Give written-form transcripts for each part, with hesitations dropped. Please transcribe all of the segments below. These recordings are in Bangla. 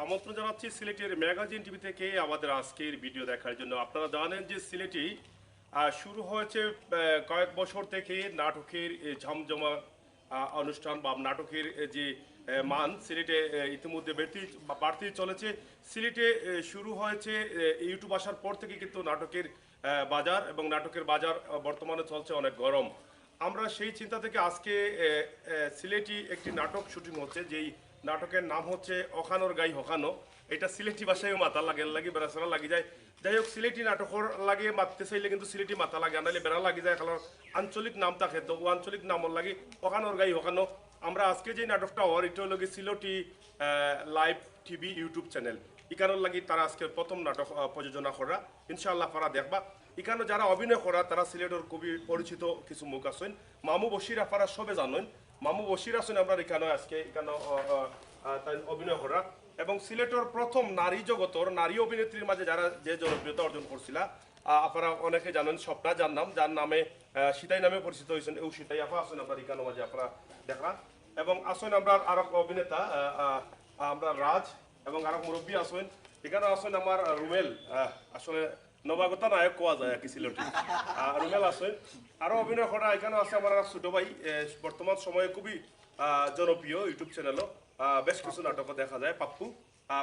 আমন্ত্রণ জানাচ্ছি সিলেটের ম্যাগাজিন টিভি থেকে আমাদের আজকের ভিডিও দেখার জন্য। আপনারা জানেন যে সিলেটে শুরু হয়েছে কয়েক বছর থেকে নাটকের ঝমঝমা অনুষ্ঠান বা নাটকের যে মান সিলেটে ইতিমধ্যে বাড়তেই চলেছে। সিলেটে শুরু হয়েছে ইউটিউব আসার পর থেকে কিন্তু নাটকের বাজার এবং নাটকের বাজার বর্তমানে চলছে অনেক গরম। আমরা সেই চিন্তা থেকে আজকে সিলেটি একটি নাটক শুটিং হচ্ছে, যেই নাটকের নাম হচ্ছে অখানোর গাই হখানো। এটা সিলেটি ভাষায় মাথা লাগে লাগি বেড়াছাড়া লাগি যায়। যাই হোক, সিলেটি নাটকর লাগে মারতে চাইলে কিন্তু সিলেটি মাথা লাগে, আনাইলে বেড়া লাগি যায়। কারণ আঞ্চলিক নাম থাকে, তো আঞ্চলিক নামর লাগে অখানোর গাই হখানো। আমরা আজকে যে নাটকটা হওয়ার এটা হলো Sylheti live TV YouTube channel, ইকানোর লাগি তারা আজকে প্রথম নাটক প্রযোজনা করা। ইনশাআল্লাহ পারা দেখবা। এখানে যারা অভিনয় করা তারা সিলেটের খুবই পরিচিত কিছু মুখ আছেন। মামু বশির আপারা সবে জানেন, মামু বশির আছেন আমরা এখানে আজকে এখানে অভিনয় করা। এবং সিলেটের প্রথম নারী জগতর নারী অভিনেত্রীর মাঝে যারা যে জনপ্রিয়তা অর্জন করছিল আপনারা অনেকে জানেন, স্বপ্না যার নামে সীতাই নামে পরিচিত হয়েছেন, এই সীতাই আপা আছেন আপনার এখানে মাঝে আপনারা দেখা। এবং আসেন আমরা আরো অভিনেতা আমরা রাজ এবং আরো মুরব্বী আসেন। এখানে আসেন আমার রুমেল, আসলে নবাগতা নায়ক কোয়া যায় আর কি সিলেটে, রুমেল আসেন। আরো অভিনয় করা এখানে আছে আমার ছোট ভাই, বর্তমান সময়ে খুবই জনপ্রিয় ইউটিউব চ্যানেলও বেশ কিছু নাটকও দেখা যায়, পাপ্পু।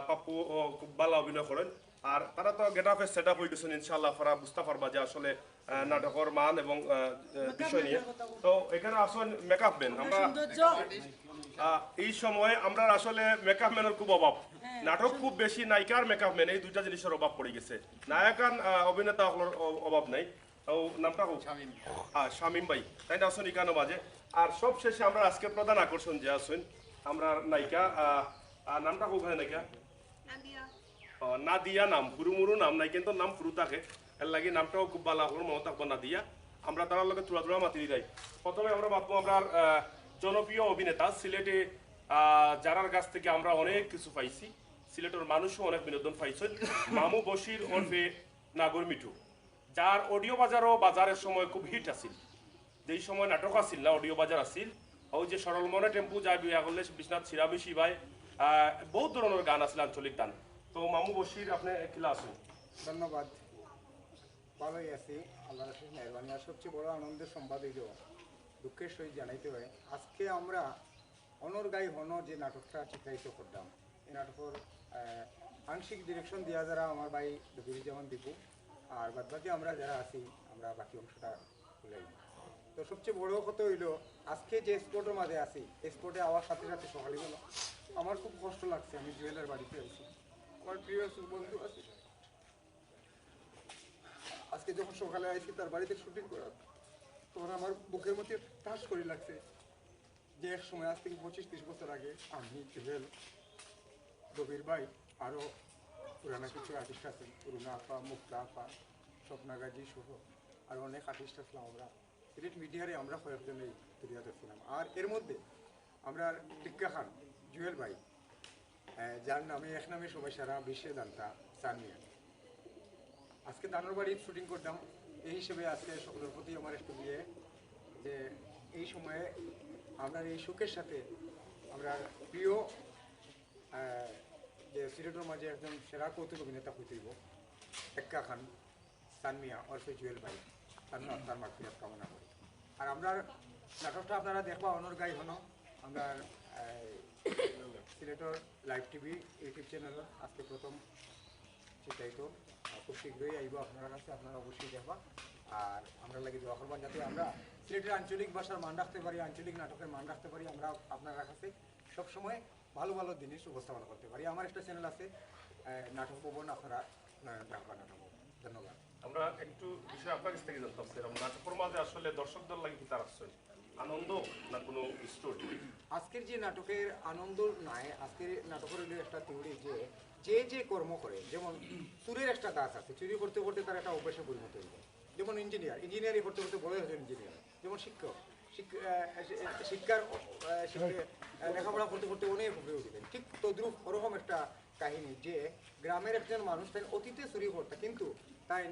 পাপ্পু খুব ভালো অভিনয় করেন। আর তারা তো গেট আপে সেট আপ হয়ে গেছেন, ইনশাল্লাহ আপনারা বুঝতে পারবা যে আসলে নাটকের মান এবং বিষয় নিয়ে। তো এখানে আসেন মেকআপ ম্যান। আমরা এই সময় আমরা আসলে মেকআপ ম্যানের খুব অভাব, নাটক খুব বেশি, নায়িকার মেকআপ ম্যান এই দুইটা জিনিসের অভাব পড়ে গেছে। নায়কান অভিনেতা অভাব নাই। নামটা হোক শামিম ভাই, তাই না আসুন এখানে বাজে। আর সব শেষে আমরা আজকে প্রধান আকর্ষণ যে আসুন আমরা নায়িকা, নামটা হোক হয় নায়িকা নাদিয়া, নাম পুরু মুরু নাম নাই কিন্তু নাম পুরু থাকে, এর লাগে নামটাও খুব ভালো হলো মমতা নাদিয়া। আমরা তার লগে তুলা মাতি যাই। প্রথমে আমরা ভাববো আমরা জনপ্রিয় অভিনেতা সিলেটে যারার কাছ থেকে আমরা অনেক কিছু পাইছি, সিলেটের মানুষও অনেক বিনোদন পাইছেন। মামু বশির ওরফে নাগর মিঠু, যার অডিও বাজারের সময় খুব হিট আছিল। যেই সময় নাটক আসিল না, অডিও বাজার আসিল, ওই যে সরল মনে টেম্পু যায় বিয়া করলে বিশ্বনাথ ছিরামিশি ভাই, বহুত ধরনের গান আসলে আঞ্চলিক গান। তো মামু বশির আপনি কিলা আসুন। ধন্যবাদ, ভালোই আছি, আল্লাহ রাসুল মেহরবানি। আর সবচেয়ে বড় আনন্দের সংবাদ হইল, দুঃখের সহিত জানাইতে হয়, আজকে আমরা অনর গাই হন যে নাটকটা চিত্রায়িত করলাম, এই নাটকের আংশিক ডিরেকশন দেওয়া যারা আমার ভাই দবিরুজ্জামান দীপু, আর বাদবাকি আমরা যারা আছি আমরা বাকি অংশটা খুলাই। তো সবচেয়ে বড় কথা হইল, আজকে যে স্পোর্টের মাঝে আছি, স্পোর্টে আওয়ার সাথে সাথে সকালবেলা আমার খুব কষ্ট লাগছে। আমি জুয়েলের বাড়িতে আছি, আমার প্রিয় বন্ধু আছে। আজকে যখন সকালে আইসি তার বাড়িতে শুটিং করা, তখন আমার বুকের মধ্যে টাচ করে লাগছে যে এক সময় আজ থেকে 25-30 বছর আগে আমি জুয়েল, গভীর ভাই, আরও পুরানা কিছু আর্টিস্ট আছেন, অরুণা আপা, মুক্তা আপা, স্বপ্না গাজী সহ আরও অনেক আর্টিস্ট আসলাম। আমরা সিলেট মিডিয়ারে আমরা কয়েকজনেই তুলিয়া ধরছিলাম। আর এর মধ্যে আমরা টিক্কা খান জুয়েল ভাই, যার নামে এক নামে সবাই সারা বিশ্বে জানতা, সানমিয়া, আজকে দানোর বাড়ির শুটিং করতাম। এই হিসেবে আজকে সকলের প্রতি আমার একটু বিয়ে যে এই সময়ে আমরা এই শোকের সাথে আমরা প্রিয় যে সিলেটের মাঝে একজন সেরা কৌতুক অভিনেতা হইতেইব টেক্কা খান সানমিয়া অর্থে জুয়েল ভাই, তার মাফিয়াত কামনা করি। আর আমরা নাটকটা আপনারা দেখবা অনর গাই হন আমরা সিলেটের লাইভ টিভি ইউটিউব চ্যানেল আজকে প্রথম চিত্রায়িত, খুব শীঘ্রই আইব আপনার কাছে, আপনারা অবশ্যই দেখবা। আর আমরা লাগে দোয়া করবেন যাতে আমরা সিলেটের আঞ্চলিক ভাষার মান রাখতে পারি, আঞ্চলিক নাটকের মান রাখতে পারি, আমরা আপনার কাছে সবসময় ভালো ভালো জিনিস উপস্থাপনা করতে পারি। আমার একটা চ্যানেল আছে নাটক ভবন, আপনারা দেখবা নাটক ভবন। ধন্যবাদ। আমরা একটু বিষয় আপনার কাছ থেকে জানতাম স্যার, নাটকের মাঝে আসলে দর্শকদের লাগে কি তার আসছে আনন্দ না কোনো স্টোরি? আজকের যে নাটকের আনন্দ নাই, আজকের নাটকের একটা থিওরি যে যে কর্ম করে, যেমন চুরির একটা গাছ আছে, চুরি করতে করতে তার একটা অভ্যাসে পরিণত হয়ে যায়। যেমন ইঞ্জিনিয়ারিং করতে করতে বড় হয়েছে ইঞ্জিনিয়ার। যেমন শিক্ষার লেখাপড়া করতে করতে অনেক উপরে উঠবেন। ঠিক তদ্রুপ ওরকম একটা কাহিনী যে গ্রামের একজন মানুষ তাই অতীতে চুরি করতে, কিন্তু তাই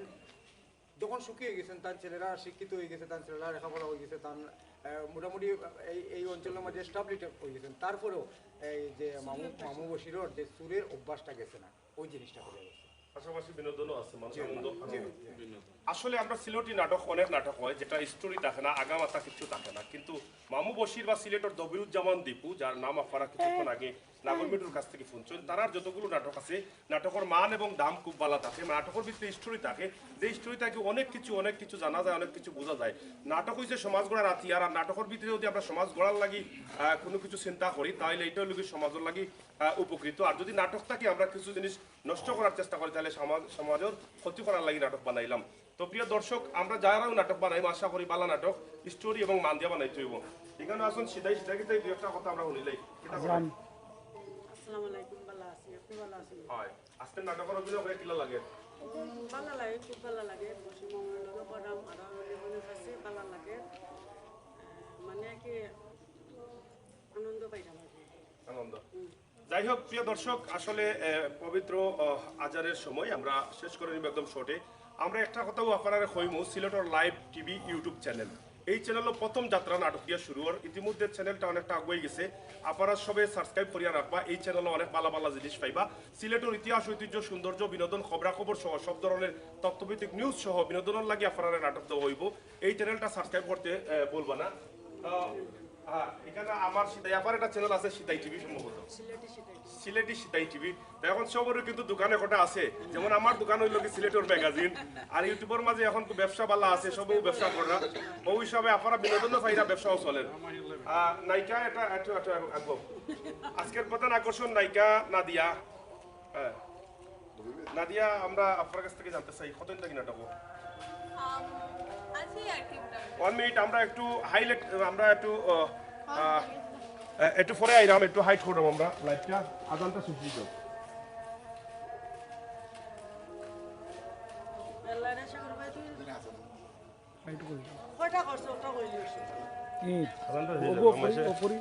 যখন শুকিয়ে গেছেন তার ছেলেরা শিক্ষিত হয়ে গেছে, তার ছেলেরা লেখাপড়া হয়ে গেছে, তার মোটামুটি এই অঞ্চলের মধ্যে স্টাবলিট হয়ে গেছেন, তারপরেও এই যে মামু বসিরর যে সুরের অভ্যাসটা গেছে না, ওই জিনিসটা হয়ে গেছে। পাশাপাশি বিনোদনও আছে, মানুষ আনন্দ। আসলে আমরা সিলেটি নাটক, অনেক নাটক হয় যেটা স্টোরি থাকে না, আগামাতা কিছু থাকে না, কিন্তু মামু বশির বা সিলেটের দবিরুজ্জামান দীপু, যার নাম আপনারা কিছুক্ষণ আগে নাগরমিটুর কাছ থেকে শুনছেন, তারার যতগুলো নাটক আছে নাটকের মান এবং দাম খুব ভালো থাকে। নাটকের ভিতরে স্টোরি থাকে, যে স্টোরি থাকে অনেক কিছু জানা যায়, অনেক কিছু বোঝা যায়। নাটক হচ্ছে সমাজ গড়ার হাতিয়ার, আর নাটকের ভিতরে যদি আমরা সমাজ গড়ার লাগি কোনো কিছু চিন্তা করি, তাহলে এইটাও লোক সমাজের লাগি উপকৃত। আর যদি নাটক থাকে আমরা কিছু জিনিস নষ্ট করার চেষ্টা করি, তাহলে সমাজের ক্ষতি করার লাগি নাটক বানাইলাম। তো প্রিয় দর্শক, আমরা যারাও নাটক বানাইম আশা করি বালা নাটক স্টোরি এবং মান দিয়া বানাইতে হইব। এখানে আসুন সিধাই কিন্তু দুই একটা কথা আমরা শুনিলাই। আসসালামু আলাইকুম, ভালো আছি, আপনি ভালো আছেন? হয় আজকে নাটকের অভিনয় করে কিলা লাগে? ভালো লাগে, খুব ভালো লাগে। পশ্চিমবঙ্গের লোক পড়াম আর মনের কাছে ভালো লাগে, মানে কি আনন্দ পাইলাম আর কি। আনন্দ। যাই হোক প্রিয় দর্শক, আসলে পবিত্র আজানের সময় আমরা শেষ করে নিব একদম শর্টে। আমরা একটা কথাও আপনারা কইমু, সিলেটর লাইভ টিভি ইউটিউব চ্যানেল, এই চ্যানেলের প্রথম যাত্রা নাটক দিয়ে শুরু হওয়ার। ইতিমধ্যে চ্যানেলটা অনেকটা আগুয়ে গেছে, আপনারা সবাই সাবস্ক্রাইব করিয়া রাখবা। এই চ্যানেলে অনেক ভালো ভালো জিনিস পাইবা, সিলেটের ইতিহাস, ঐতিহ্য, সৌন্দর্য, বিনোদন, খবরাখবর সহ সব ধরনের তথ্যভিত্তিক নিউজ সহ বিনোদনের লাগে আপনারা নাটক দেওয়া হইব। এই চ্যানেলটা সাবস্ক্রাইব করতে বলবা না। হ্যাঁ, এখানে আমার সিতাই আবার একটা চ্যানেল আছে, সিতাই টিভি, সম্ভবত সিলেটি সিতাই টিভি। তো এখন সবারও কিন্তু দোকানে কটা আছে, যেমন আমার দোকান হইল কি সিলেটের ম্যাগাজিন, আর ইউটিউবের মাঝে এখন ব্যবসা বালা আছে, সবও ব্যবসা করা। ওই হিসাবে আপনারা বিনোদনও পাইরা, ব্যবসাও চলেন। নায়িকা এটা আঁকব আজকের প্রধান আকর্ষণ নায়িকা নাদিয়া। হ্যাঁ নাদিয়া, আমরা আপনার কাছ থেকে জানতে চাই কতদিন থেকে নাটক? আছি আর কি মোটামুটি। 1 মিনিট আমরা একটু হাইলাইট, আমরা একটু পরে আইরাম, একটু হাইট করলাম আমরা লাইভটা, আদানটা সুস্থিত। আল্লাহর আশা করবা তুই কয়টা করছো, ওটা কইলি। আদানটা ওপরি